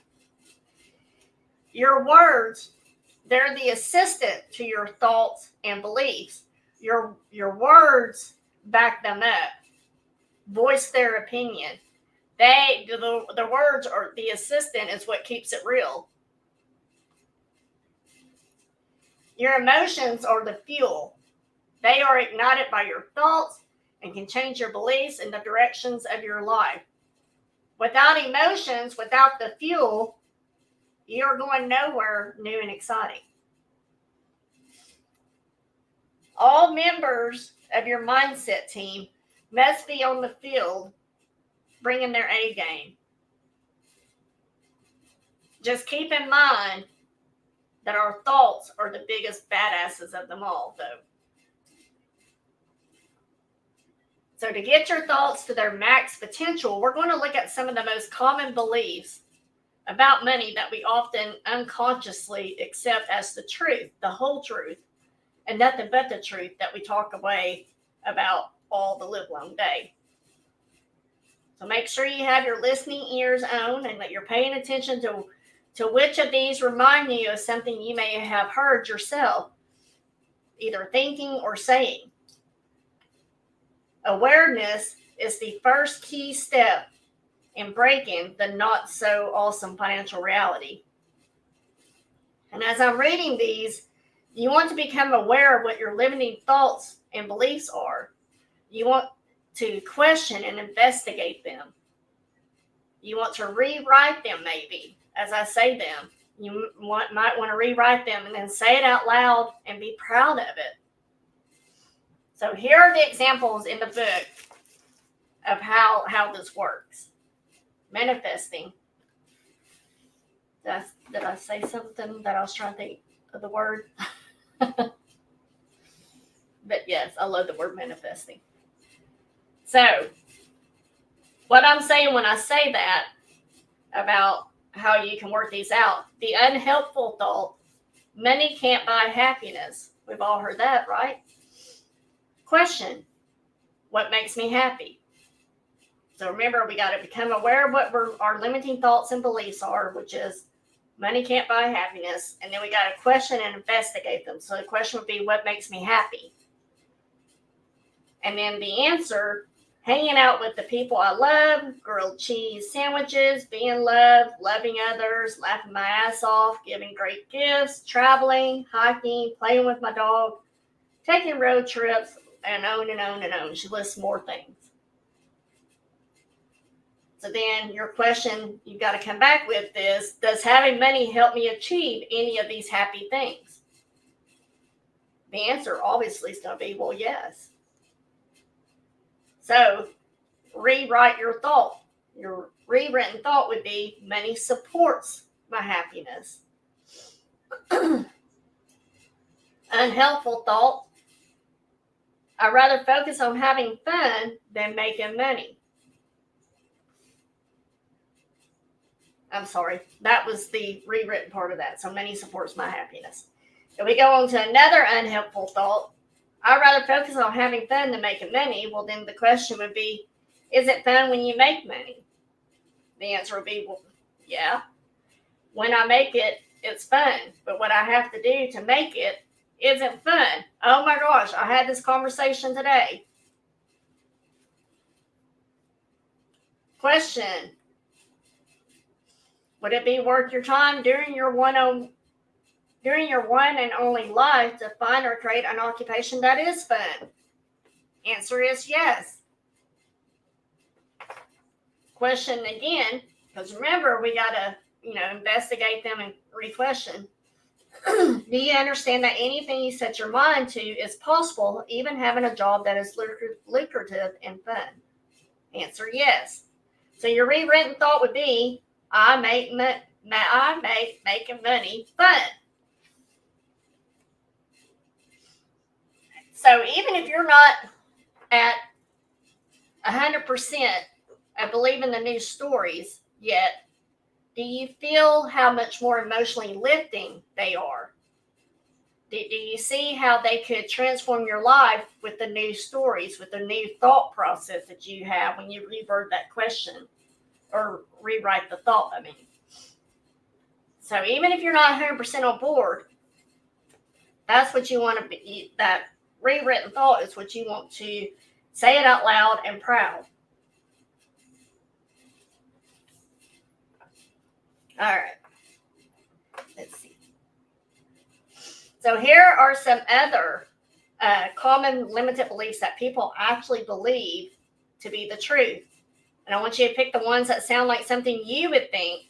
Your words, they're the assistant to your thoughts and beliefs. Your words back them up. Voice their opinion. The words are the assistant is what keeps it real. Your emotions are the fuel. They are ignited by your thoughts and can change your beliefs and the directions of your life. Without emotions, without the fuel, You are going nowhere new and exciting. All members of your mindset team must be on the field bringing their A game. Just keep in mind that our thoughts are the biggest badasses of them all, though. So to get your thoughts to their max potential, we're going to look at some of the most common beliefs about money that we often unconsciously accept as the truth, the whole truth, and nothing but the truth that we talk away about all the live long day. So make sure you have your listening ears on and that you're paying attention to which of these remind you of something you may have heard yourself, either thinking or saying. Awareness is the first key step in breaking the not so awesome financial reality. And as I'm reading these, you want to become aware of what your limiting thoughts and beliefs are. You want to question and investigate them. You want to rewrite them, maybe, as I say them. You might want to rewrite them and then say it out loud and be proud of it. So here are the examples in the book of how this works. Manifesting. Did I say something that I was trying to think of the word? But yes, I love the word manifesting. So, what I'm saying when I say that about how you can work these out, the unhelpful thought, money can't buy happiness. We've all heard that, right? Question, what makes me happy? So remember, we got to become aware of what our limiting thoughts and beliefs are, which is money can't buy happiness. And then we got to question and investigate them. So the question would be, what makes me happy? And then the answer, hanging out with the people I love, grilled cheese sandwiches, being loved, loving others, laughing my ass off, giving great gifts, traveling, hiking, playing with my dog, taking road trips, and on and on and on. She lists more things. So then your question you've got to come back with is, does having money help me achieve any of these happy things? The answer obviously is going to be, well, yes. So rewrite your thought. Your rewritten thought would be, money supports my happiness. Unhelpful thought, I'd rather focus on having fun than making money. I'm sorry, that was the rewritten part of that. So money supports my happiness. If we go on to another unhelpful thought, I'd rather focus on having fun than making money. Well, then the question would be, is it fun when you make money? The answer would be, well, yeah. When I make it, it's fun. But what I have to do to make it isn't fun. Oh my gosh, I had this conversation today. Question. Would it be worth your time during your one and only life to find or create an occupation that is fun? Answer is yes. Question again, because remember, we got to, investigate them and re-question. Do you understand that anything you set your mind to is possible, even having a job that is lucrative and fun? Answer yes. So your rewritten thought would be, I make making money fun. So even if you're not at 100% of believing the news stories yet, do you feel how much more emotionally lifting they are? Do you see how they could transform your life with the news stories, with the new thought process that you have when you reword that question or rewrite the thought, So even if you're not 100% on board, that's what you want to be, that rewritten thought is what you want to say it out loud and proud. All right. Let's see. So here are some other common limited beliefs that people actually believe to be the truth. And I want you to pick the ones that sound like something you would think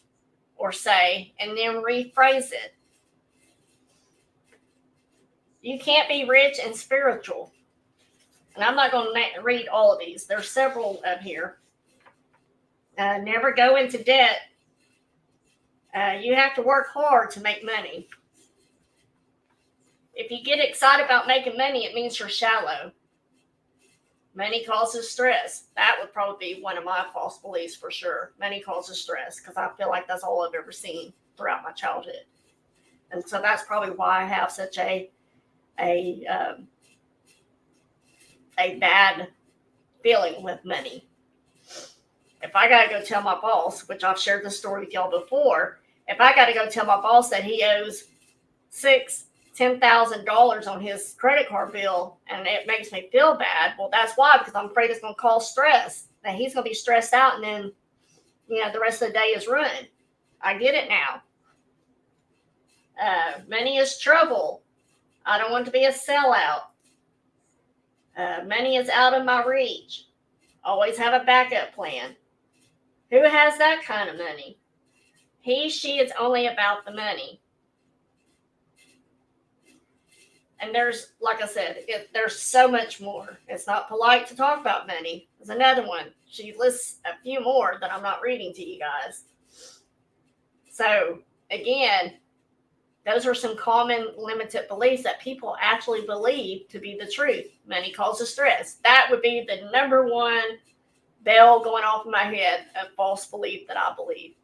or say, and then rephrase it. You can't be rich and spiritual. And I'm not going to read all of these. There's several up here. Never go into debt. You have to work hard to make money. If you get excited about making money, it means you're shallow. Money causes stress. That would probably be one of my false beliefs for sure. Money causes stress, because I feel like that's all I've ever seen throughout my childhood. And so that's probably why I have such a bad feeling with money. If I got to go tell my boss, which I've shared this story with y'all before, if I got to go tell my boss that he owes $10,000 on his credit card bill and it makes me feel bad, well, that's why, because I'm afraid it's going to cause stress. That he's going to be stressed out, and then, the rest of the day is ruined. I get it now. Money is trouble. I don't want to be a sellout. Money is out of my reach. Always have a backup plan. Who has that kind of money? He, she, it's only about the money. And there's, like I said, there's so much more. It's not polite to talk about money. There's another one. She lists a few more that I'm not reading to you guys. So, again, those are some common limited beliefs that people actually believe to be the truth. Money causes stress. That would be the number one bell going off in my head of false belief that I believe.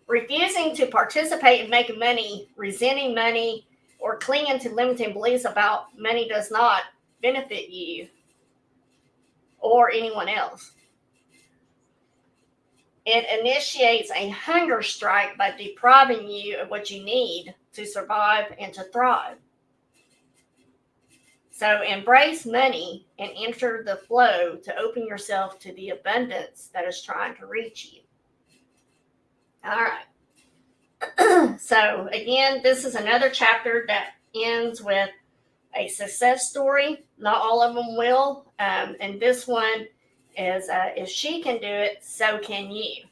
Refusing to participate in making money, resenting money, or clinging to limiting beliefs about money does not benefit you or anyone else. It initiates a hunger strike by depriving you of what you need to survive and to thrive. So embrace money and enter the flow to open yourself to the abundance that is trying to reach you. All right. So again, this is another chapter that ends with a success story. Not all of them will. And this one is, if she can do it, so can you.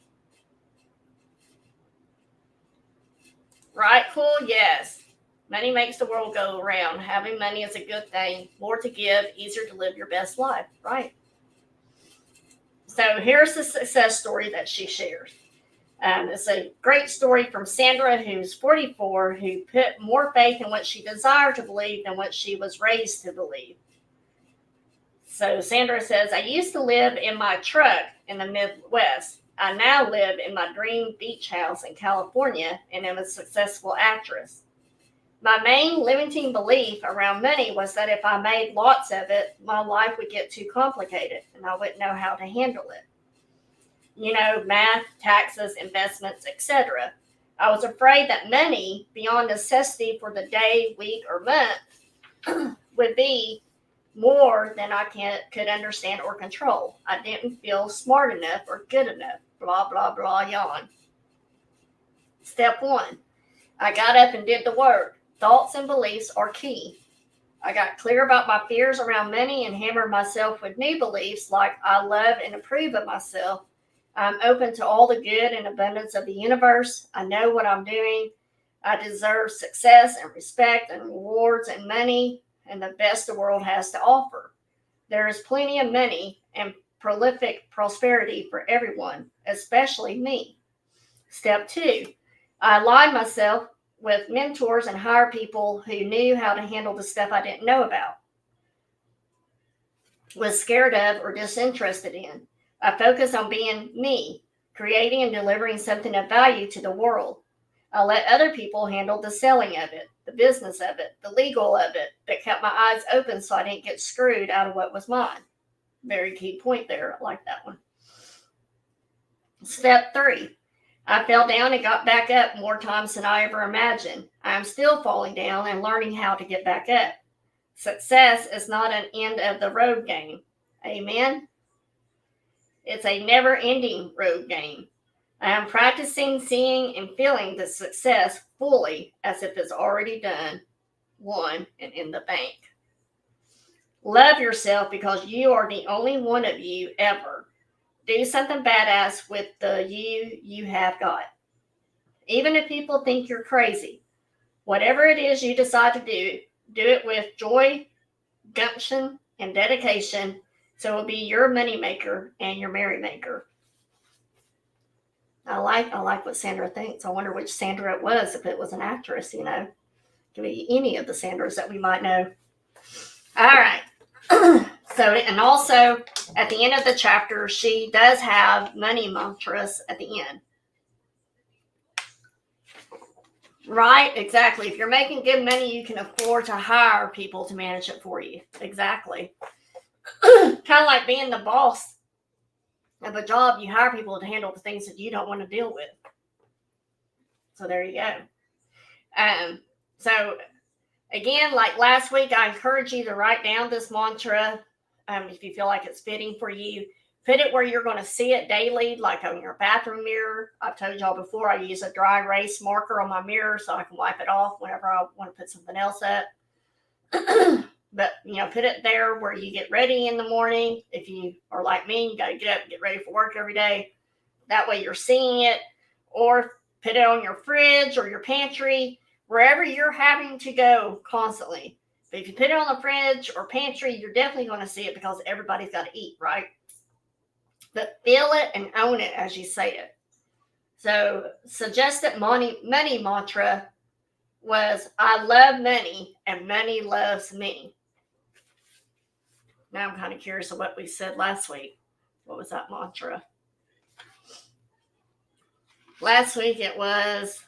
Right? Cool? Yes. Money makes the world go around. Having money is a good thing. More to give, easier to live your best life. Right? So here's the success story that she shares. It's a great story from Sandra, who's 44, who put more faith in what she desired to believe than what she was raised to believe. So Sandra says, I used to live in my truck in the Midwest. I now live in my dream beach house in California and am a successful actress. My main limiting belief around money was that if I made lots of it, my life would get too complicated and I wouldn't know how to handle it. Math, taxes, investments, etc. I was afraid that money, beyond necessity for the day, week, or month, would be more than I could understand or control. I didn't feel smart enough or good enough. Blah, blah, blah, yawn. Step 1. I got up and did the work. Thoughts and beliefs are key. I got clear about my fears around money and hammered myself with new beliefs like I love and approve of myself. I'm open to all the good and abundance of the universe. I know what I'm doing. I deserve success and respect and rewards and money and the best the world has to offer. There is plenty of money and prolific prosperity for everyone, especially me. Step 2. I aligned myself with mentors and higher people who knew how to handle the stuff I didn't know about, was scared of, or disinterested in. I focus on being me, creating and delivering something of value to the world. I let other people handle the selling of it, the business of it, the legal of it, but kept my eyes open so I didn't get screwed out of what was mine. Very key point there. I like that one. Step 3. I fell down and got back up more times than I ever imagined. I am still falling down and learning how to get back up. Success is not an end of the road game. Amen? It's a never-ending road game. I am practicing seeing and feeling the success fully as if it's already done, won, and in the bank. Love yourself because you are the only one of you ever. Do something badass with the you have got. Even if people think you're crazy, whatever it is you decide to do it with joy, gumption, and dedication, so it'll be your moneymaker and your merrymaker. I like what Sandra thinks. I wonder which Sandra it was, if it was an actress, you know. It could be any of the Sandras that we might know. All right. So, and also at the end of the chapter, she does have money mantras at the end. Right, exactly. If you're making good money, you can afford to hire people to manage it for you. Exactly. Kind of like being the boss of a job, you hire people to handle the things that you don't want to deal with. So there you go. So again, like last week, I encourage you to write down this mantra if you feel like it's fitting for you. Put it where you're going to see it daily, like on your bathroom mirror. I've told y'all before, I use a dry erase marker on my mirror so I can wipe it off whenever I want to put something else up. But, you know, put it there where you get ready in the morning. If you are like me, you got to get up and get ready for work every day. That way you're seeing it. Or put it on your fridge or your pantry, wherever you're having to go constantly. But if you put it on the fridge or pantry, you're definitely going to see it because everybody's got to eat, right? But feel it and own it as you say it. So suggested money mantra was, I love money and money loves me. Now I'm kind of curious of what we said last week. What was that mantra? Last week it was,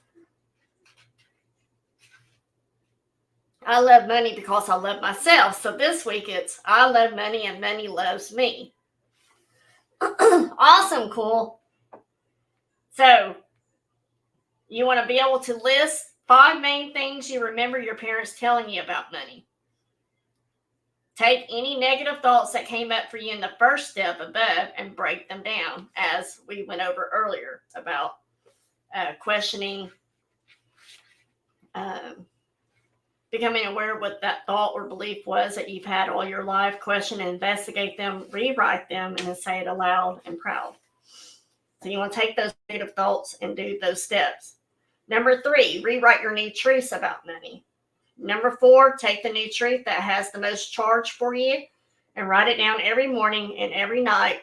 I love money because I love myself. So this week it's, I love money and money loves me. Awesome, cool. So you want to be able to list 5 main things you remember your parents telling you about money. Take any negative thoughts that came up for you in the first step above and break them down, as we went over earlier about questioning, becoming aware of what that thought or belief was that you've had all your life. Question and investigate them, rewrite them, and then say it aloud and proud. So you want to take those negative thoughts and do those steps. Number 3, rewrite your new truths about money. Number 4, take the new truth that has the most charge for you and write it down every morning and every night.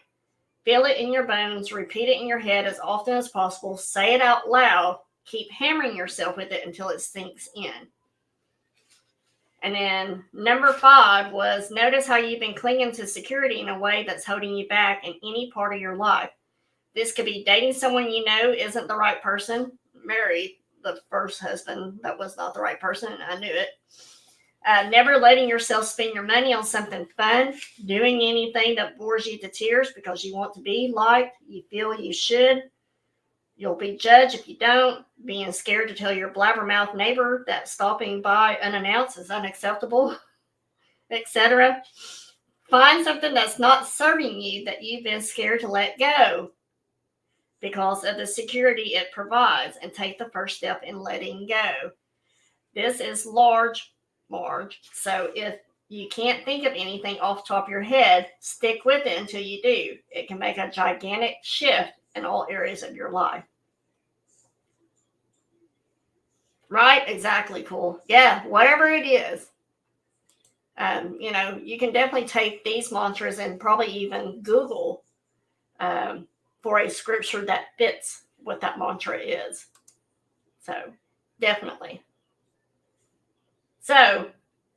Feel it in your bones. Repeat it in your head as often as possible. Say it out loud. Keep hammering yourself with it until it sinks in. And then number 5 was, notice how you've been clinging to security in a way that's holding you back in any part of your life. This could be dating someone you know isn't the right person. Married the first husband that was not the right person, and I knew it. Never letting yourself spend your money on something fun. Doing anything that bores you to tears because you want to be liked. You feel you should. You'll be judged if you don't. Being scared to tell your blabbermouth neighbor that stopping by unannounced is unacceptable, etc. Find something that's not serving you that you've been scared to let go because of the security it provides, and take the first step in letting go. This is large, Marge. So if you can't think of anything off the top of your head, stick with it until you do. It can make a gigantic shift in all areas of your life. Right? Exactly, cool. Yeah, whatever it is. You know, you can definitely take these mantras and probably even Google for a scripture that fits what that mantra is. So, definitely. So,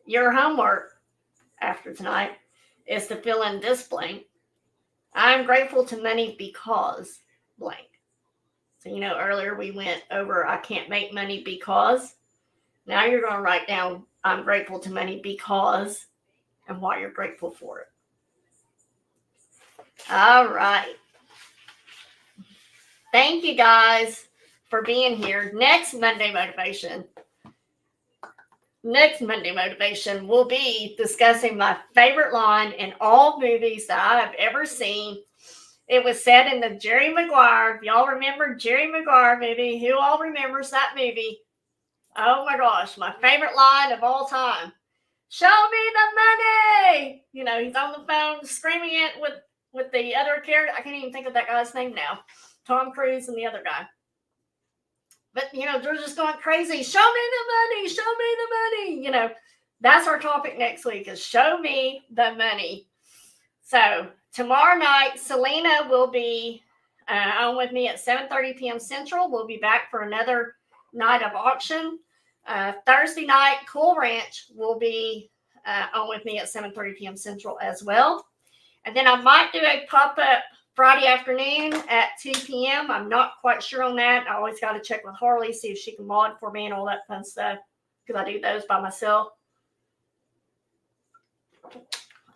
your homework after tonight is to fill in this blank. I'm grateful to money because blank. So, you know, earlier we went over, I can't make money because. Now you're going to write down, I'm grateful to money because, and why you're grateful for it. All right. Thank you guys for being here. Next Monday Motivation, we'll be discussing my favorite line in all movies that I have ever seen. It was said in the Jerry Maguire. If y'all remember Jerry Maguire movie, who all remembers that movie? Oh my gosh, my favorite line of all time. Show me the money! You know, he's on the phone screaming it with with the other character. I can't even think of that guy's name now. Tom Cruise and the other guy. But, they're just going crazy. Show me the money. Show me the money. That's our topic next week is show me the money. So tomorrow night, Selena will be on with me at 7:30 p.m. Central. We'll be back for another night of auction. Thursday night, Cool Ranch will be on with me at 7:30 p.m. Central as well. And then I might do a pop-up Friday afternoon at 2 p.m. I'm not quite sure on that. I always got to check with Harley, see if she can mod for me and all that fun stuff, because I do those by myself.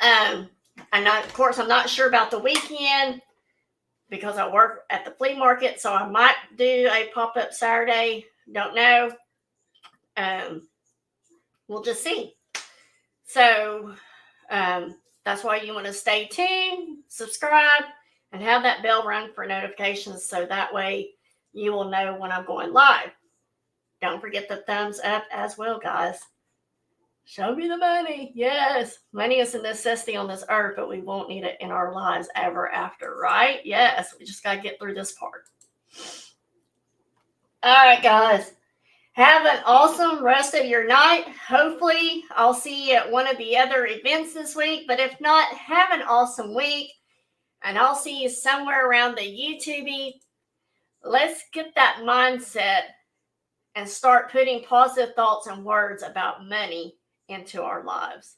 And of course, I'm not sure about the weekend because I work at the flea market, so I might do a pop-up Saturday. Don't know. We'll just see. So that's why you want to stay tuned, subscribe, and have that bell rung for notifications so that way you will know when I'm going live. Don't forget the thumbs up as well, guys. Show me the money. Yes, money is a necessity on this earth, but we won't need it in our lives ever after, right? Yes, we just got to get through this part. All right, guys. Have an awesome rest of your night. Hopefully, I'll see you at one of the other events this week. But if not, have an awesome week. And I'll see you somewhere around the YouTube. Let's get that mindset and start putting positive thoughts and words about money into our lives.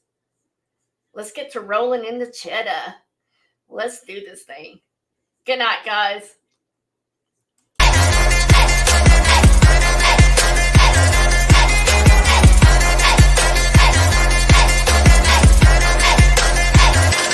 Let's get to rolling in the Cheddah. Let's do this thing. Good night, guys.